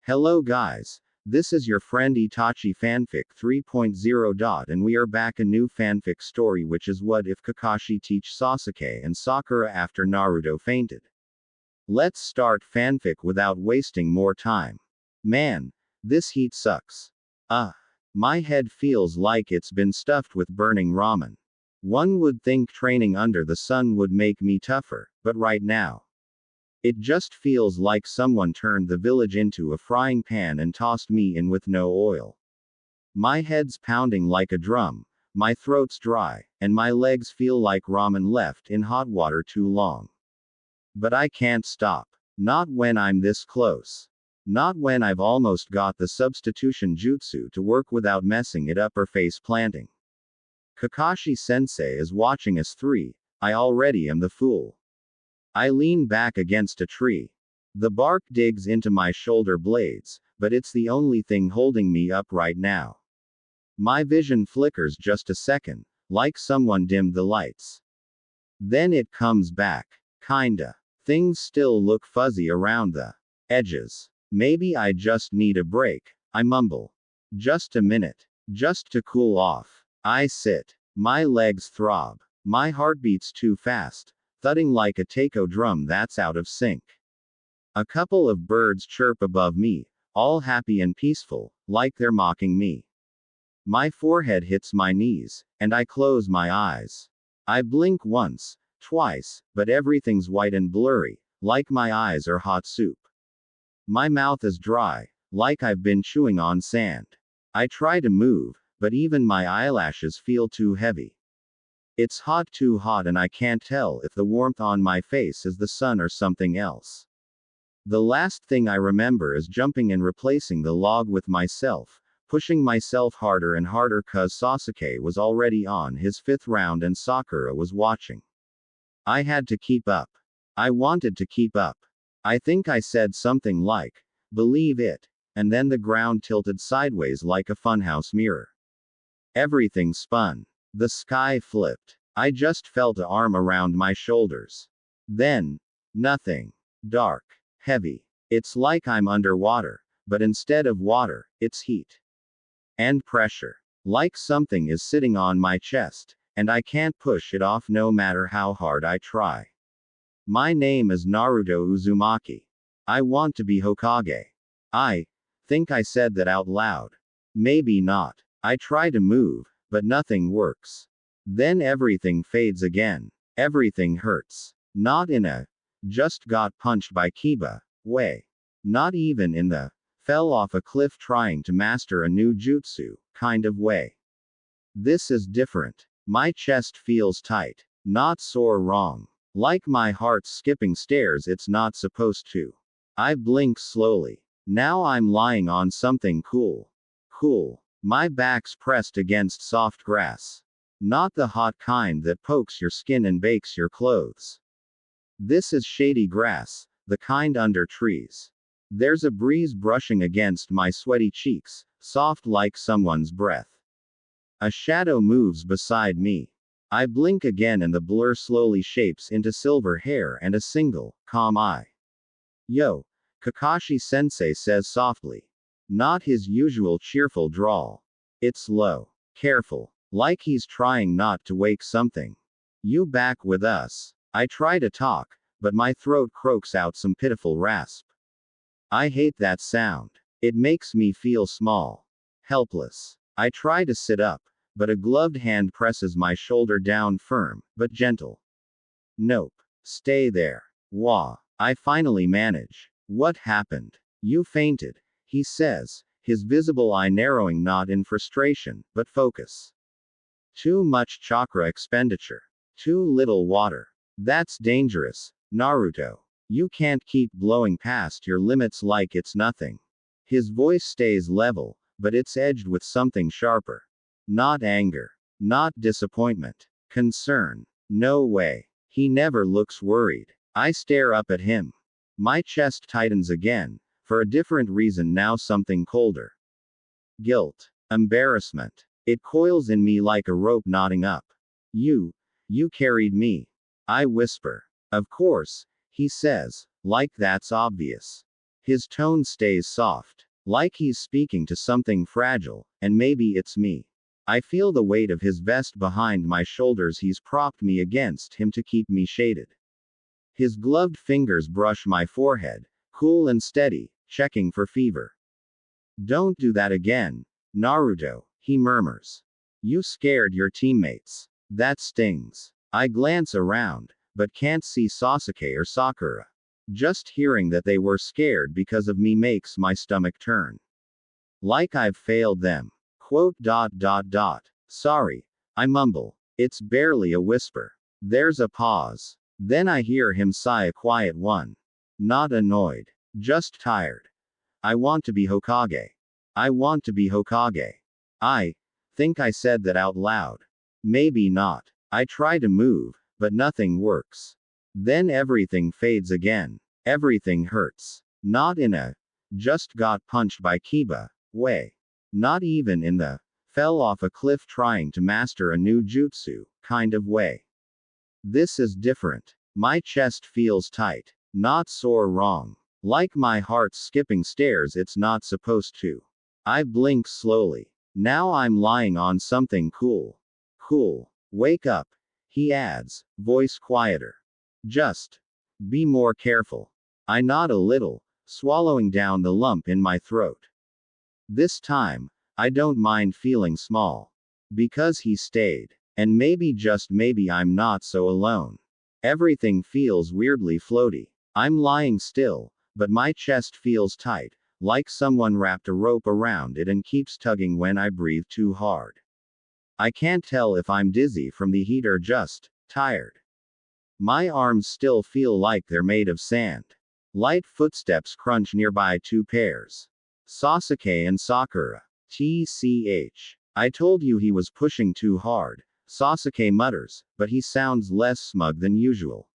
Hello guys. This is your friend ITACHI Fanfic 3.0. And we are back a new fanfic story, which is what if Kakashi teach Sasuke and Sakura after Naruto fainted. Let's start fanfic without wasting more time. Man, this heat sucks. My head feels like it's been stuffed with burning ramen. One would think training under the sun would make me tougher, but right now, it just feels like someone turned the village into a frying pan and tossed me in with no oil. My head's pounding like a drum, my throat's dry, and my legs feel like ramen left in hot water too long. But I can't stop. Not when I'm this close. Not when I've almost got the substitution jutsu to work without messing it up or face planting. Kakashi sensei is watching us three. I already am the fool. I lean back against a tree. The bark digs into my shoulder blades, but it's the only thing holding me up right now. My vision flickers just a second, like someone dimmed the lights. Then it comes back. Kinda. Things still look fuzzy around the edges. Maybe I just need a break, I mumble. Just a minute. Just to cool off. I sit. My legs throb. My heart beats too fast, thudding like a taiko drum that's out of sync. A couple of birds chirp above me, all happy and peaceful, like they're mocking me. My forehead hits my knees, and I close my eyes. I blink once, twice, but everything's white and blurry, like my eyes are hot soup. My mouth is dry, like I've been chewing on sand. I try to move, but even my eyelashes feel too heavy. It's hot, too hot, and I can't tell if the warmth on my face is the sun or something else. The last thing I remember is jumping and replacing the log with myself, pushing myself harder and harder cause Sasuke was already on his 5th round and Sakura was watching. I had to keep up. I wanted to keep up. I think I said something like, "Believe it," and then the ground tilted sideways like a funhouse mirror. Everything spun. The sky flipped. I just felt an arm around my shoulders. Then, nothing. Dark. Heavy. It's like I'm underwater, but instead of water, it's heat. And pressure. Like something is sitting on my chest, and I can't push it off no matter how hard I try. My name is Naruto Uzumaki. I want to be Hokage. I think I said that out loud. Maybe not. I try to move, but nothing works. Then everything fades again. Everything hurts. Not in a just got punched by Kiba way. Not even in the fell off a cliff trying to master a new jutsu kind of way. This is different. My chest feels tight. Not sore wrong. Like my heart's skipping stairs it's not supposed to. I blink slowly. Now I'm lying on something cool. Cool. My back's pressed against soft grass. Not the hot kind that pokes your skin and bakes your clothes. This is shady grass, the kind under trees. There's a breeze brushing against my sweaty cheeks, soft like someone's breath. A shadow moves beside me. I blink again and the blur slowly shapes into silver hair and a single, calm eye. Yo, Kakashi sensei says softly. Not his usual cheerful drawl. It's low. Careful. Like he's trying not to wake something. You back with us. I try to talk, but my throat croaks out some pitiful rasp. I hate that sound. It makes me feel small. Helpless. I try to sit up, but a gloved hand presses my shoulder down firm, but gentle. Nope. Stay there. Wah. I finally manage. What happened? You fainted, he says, his visible eye narrowing not in frustration, but focus. Too much chakra expenditure. Too little water. That's dangerous, Naruto. You can't keep blowing past your limits like it's nothing. His voice stays level, but it's edged with something sharper. Not anger. Not disappointment. Concern. No way. He never looks worried. I stare up at him. My chest tightens again, for a different reason now, something colder. Guilt. Embarrassment. It coils in me like a rope knotting up. You carried me. I whisper. Of course, he says, like that's obvious. His tone stays soft, like he's speaking to something fragile, and maybe it's me. I feel the weight of his vest behind my shoulders. He's propped me against him to keep me shaded. His gloved fingers brush my forehead, cool and steady, checking for fever. Don't do that again, Naruto, he murmurs. You scared your teammates. That stings. I glance around, but can't see Sasuke or Sakura. Just hearing that they were scared because of me makes my stomach turn. Like I've failed them. Quote. Sorry. I mumble. It's barely a whisper. There's a pause. Then I hear him sigh, a quiet one. Not annoyed. Just tired. I want to be Hokage. I want to be Hokage. I think I said that out loud. Maybe not. I try to move, but nothing works. Then everything fades again. Everything hurts. Not in a just got punched by Kiba way. Not even in the fell off a cliff trying to master a new jutsu kind of way. This is different. My chest feels tight. Not sore wrong. Like my heart's skipping stairs it's not supposed to. I blink slowly. Now I'm lying on something cool. Cool. Wake up. He adds, voice quieter. Just be more careful. I nod a little, swallowing down the lump in my throat. This time, I don't mind feeling small. Because he stayed. And maybe, just maybe, I'm not so alone. Everything feels weirdly floaty. I'm lying still, but my chest feels tight, like someone wrapped a rope around it and keeps tugging when I breathe too hard. I can't tell if I'm dizzy from the heat or just tired. My arms still feel like they're made of sand. Light footsteps crunch nearby, 2 pairs. Sasuke and Sakura. TCH. I told you he was pushing too hard, Sasuke mutters, but he sounds less smug than usual.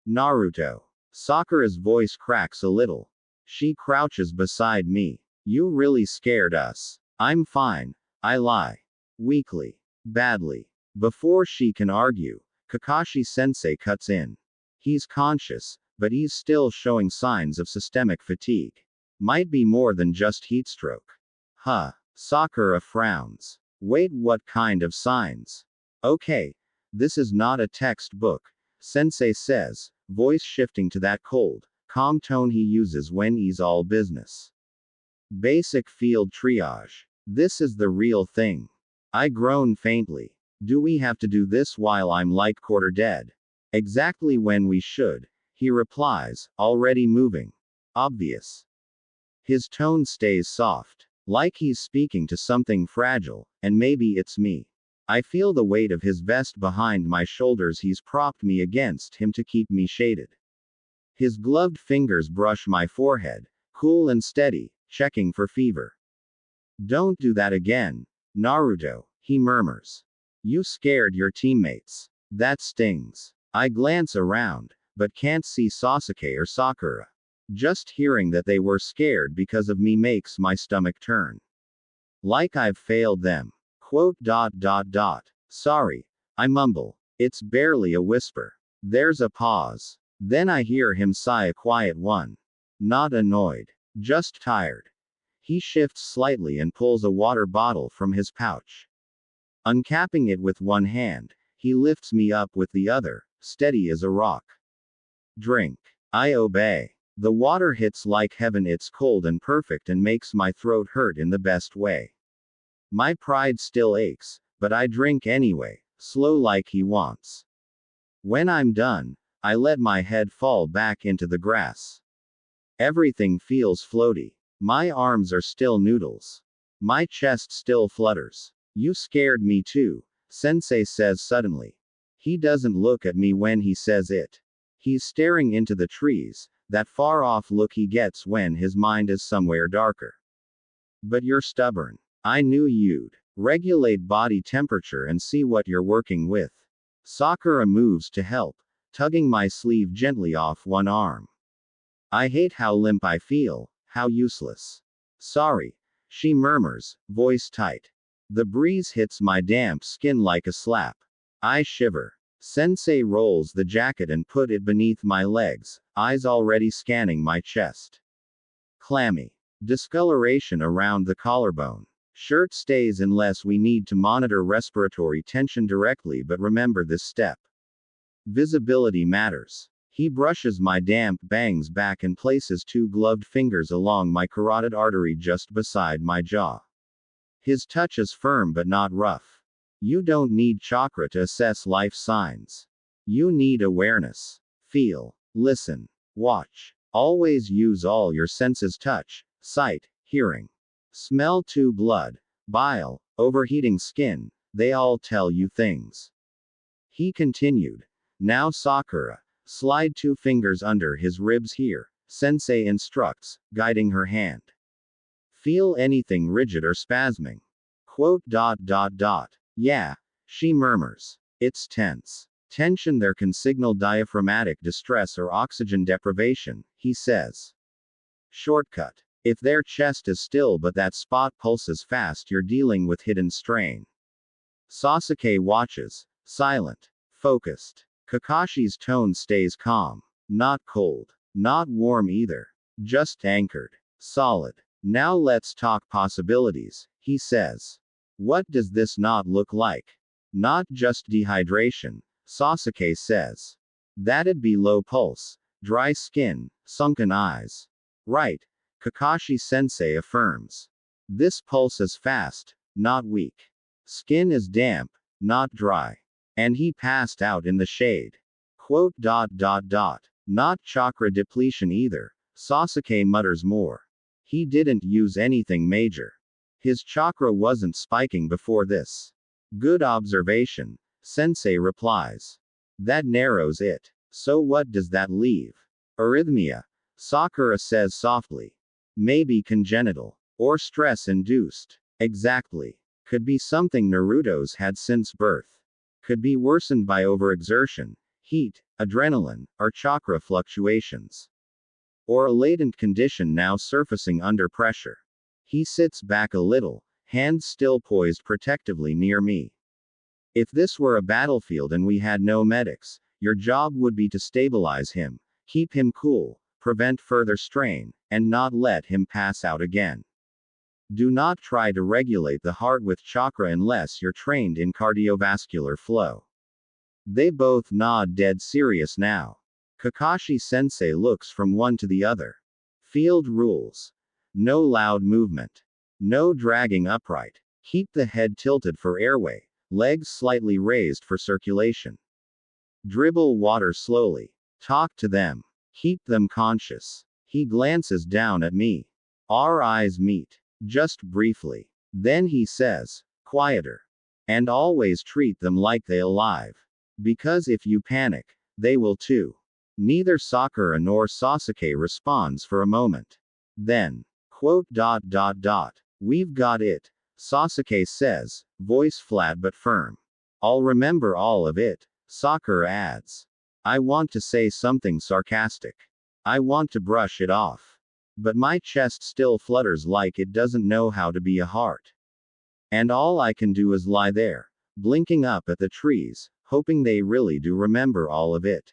Naruto. Sakura's voice cracks a little. She crouches beside me. You really scared us. I'm fine. I lie. Weakly. Badly. Before she can argue, Kakashi-sensei cuts in. He's conscious, but he's still showing signs of systemic fatigue. Might be more than just heatstroke. Huh. Sakura frowns. Wait, what kind of signs? Okay. This is not a textbook, Sensei says, voice shifting to that cold, calm tone he uses when he's all business. Basic field triage. This is the real thing. I groan faintly. Do we have to do this while I'm like quarter dead? Exactly when we should, he replies, already moving. Obvious. His tone stays soft, like he's speaking to something fragile, and maybe it's me. I feel the weight of his vest behind my shoulders. He's propped me against him to keep me shaded. His gloved fingers brush my forehead, cool and steady, checking for fever. Don't do that again, Naruto, he murmurs. You scared your teammates. That stings. I glance around, but can't see Sasuke or Sakura. Just hearing that they were scared because of me makes my stomach turn. Like I've failed them. Quote. Sorry. I mumble. It's barely a whisper. There's a pause. Then I hear him sigh, a quiet one. Not annoyed. Just tired. He shifts slightly and pulls a water bottle from his pouch. Uncapping it with one hand, he lifts me up with the other, steady as a rock. Drink. I obey. The water hits like heaven. It's cold and perfect and makes my throat hurt in the best way. My pride still aches, but I drink anyway, slow like he wants. When I'm done, I let my head fall back into the grass. Everything feels floaty. My arms are still noodles. My chest still flutters. You scared me too, Sensei says suddenly. He doesn't look at me when he says it. He's staring into the trees, that far off look he gets when his mind is somewhere darker. But you're stubborn. I knew you'd regulate body temperature and see what you're working with. Sakura moves to help, tugging my sleeve gently off one arm. I hate how limp I feel, how useless. Sorry, she murmurs, voice tight. The breeze hits my damp skin like a slap. I shiver. Sensei rolls the jacket and put it beneath my legs, eyes already scanning my chest. Clammy. Discoloration around the collarbone. Shirt stays unless we need to monitor respiratory tension directly, but remember this step. Visibility matters. He brushes my damp bangs back and places two gloved fingers along my carotid artery just beside my jaw. His touch is firm but not rough. You don't need chakra to assess life signs. You need awareness. Feel, listen, watch. Always use all your senses: touch, sight, hearing, smell to blood, bile, overheating skin. They all tell you things. He continued. Now Sakura, slide two fingers under his ribs here, sensei instructs, guiding her hand. Feel anything rigid or spasming. Yeah, she murmurs. It's tense. Tension there can signal diaphragmatic distress or oxygen deprivation, he says. Shortcut. If their chest is still but that spot pulses fast, you're dealing with hidden strain. Sasuke watches, silent, focused. Kakashi's tone stays calm. Not cold. Not warm either. Just anchored. Solid. Now let's talk possibilities, he says. What does this not look like? Not just dehydration, Sasuke says. That'd be low pulse, dry skin, sunken eyes. Right, Kakashi sensei affirms. This pulse is fast, not weak. Skin is damp, not dry. And he passed out in the shade. Not chakra depletion either, Sasuke mutters more. He didn't use anything major. His chakra wasn't spiking before this. Good observation, sensei replies. That narrows it. So what does that leave? Arrhythmia, Sakura says softly. Maybe congenital. Or stress-induced. Exactly. Could be something Naruto's had since birth. Could be worsened by overexertion, heat, adrenaline, or chakra fluctuations. Or a latent condition now surfacing under pressure. He sits back a little, hands still poised protectively near me. If this were a battlefield and we had no medics, your job would be to stabilize him, keep him cool, prevent further strain, and not let him pass out again. Do not try to regulate the heart with chakra unless you're trained in cardiovascular flow. They both nod, dead serious now. Kakashi sensei looks from one to the other. Field rules. No loud movement. No dragging upright. Keep the head tilted for airway, legs slightly raised for circulation. Dribble water slowly. Talk to them. Keep them conscious. He glances down at me. Our eyes meet. Just briefly. Then he says, quieter. And always treat them like they're alive. Because if you panic, they will too. Neither Sakura nor Sasuke responds for a moment. Then, we've got it, Sasuke says, voice flat but firm. I'll remember all of it, Sakura adds. I want to say something sarcastic. I want to brush it off. But my chest still flutters like it doesn't know how to be a heart. And all I can do is lie there, blinking up at the trees, hoping they really do remember all of it.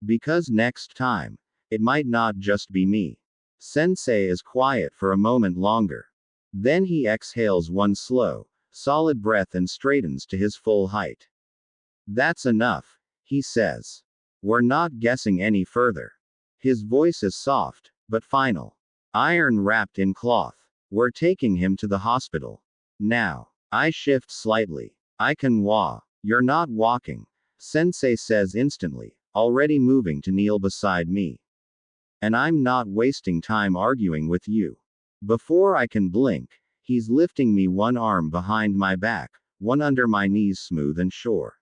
Because next time, it might not just be me. Sensei is quiet for a moment longer. Then he exhales one slow, solid breath and straightens to his full height. That's enough, he says. We're not guessing any further. His voice is soft, but final. Iron wrapped in cloth. We're taking him to the hospital. Now. I shift slightly. I can You're not walking, Sensei says instantly, already moving to kneel beside me. And I'm not wasting time arguing with you. Before I can blink, he's lifting me, one arm behind my back, one under my knees, smooth and sure.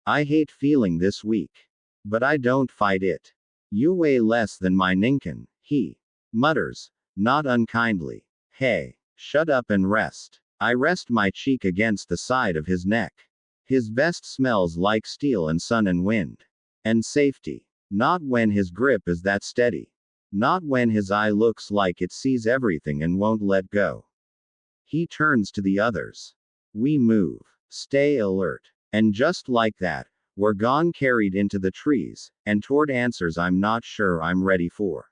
I hate feeling this weak. But I don't fight it. You weigh less than my Ninken, he mutters, not unkindly. Hey, shut up and rest. I rest my cheek against the side of his neck. His vest smells like steel and sun and wind. And safety. Not when his grip is that steady. Not when his eye looks like it sees everything and won't let go. He turns to the others. We move. Stay alert. And just like that, we're gone, carried into the trees, and toward answers I'm not sure I'm ready for.